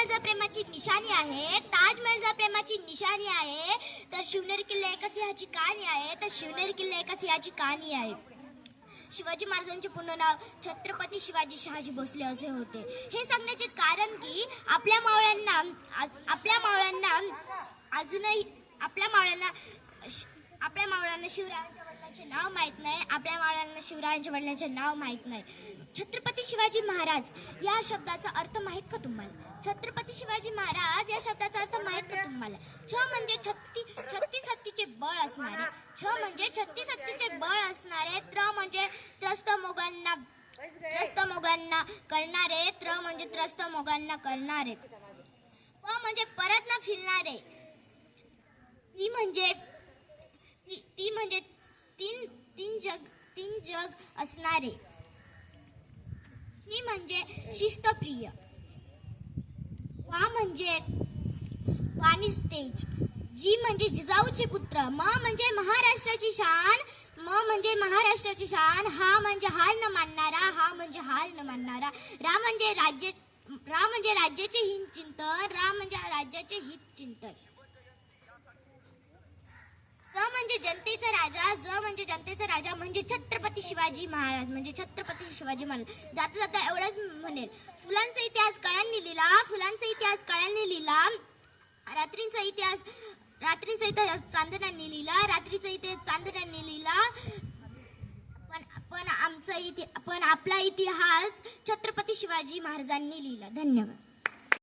ताजमहल जर प्रेमाची निशाणी आहे, ताजमहल जर प्रेमाची निशाणी आहे, तर शिवनेरी किल्ला एका सिंहाची कहाणी आहे, तर शिवनेरी किल्ला एका सिंहाची कहाणी आहे. शिवाजी महाराजांचे पूर्ण नाव छत्रपती शिवाजी शहाजी भोसले असे होते. हे सांगण्याचे कारण की आपल्या मावळ्यांना अजूनही आपल्या मावळ्यांना शिवरायांच्या वडिलांचे नाव माहीत नाही. आपल्या मावळ्यांना शिवरायांच्या वडिलांचे नाव माहीत नाही. छत्रपती शिवाजी महाराज या शब्दाचा अर्थ माहीत का तुम्हाला? छत्रपती शिवाजी महाराज या शब्दाचा अर्थ माहीत का तुम्हाला? छ म्हणजे छत्तीस हत्तीचे बळ असणारे, छ म्हणजे छत्तीस हत्तीचे बळ असणारे, त्र म्हणजे त्रस्त मोगलांना करणारे, त्र म्हणजे त्रस्त मोगलांना करणारे, प म्हणजे परत न फिरणारे, ती म्हणजे तीन जग असणारे, शी म्हणजे शिस्तप्रिय, वा म्हणजे वाणीज तेज, जी म्हणजे जिजाऊचे पुत्र, म म्हणजे महाराष्ट्राची शान, हा म्हणजे हार न मानणारा, रा म्हणजे राज्याचे हित चिंतन, ज म्हणजे जनतेचा राजा म्हणजे छत्रपती शिवाजी महाराज. जाता जाता एवढंच म्हणेल, फुलांचा इतिहास कळ्यांनी लिहिला, रात्रीचा इतिहास चांदण्यांनी लिहिला, पण आपला इतिहास छत्रपती शिवाजी महाराजांनी लिहिला. धन्यवाद.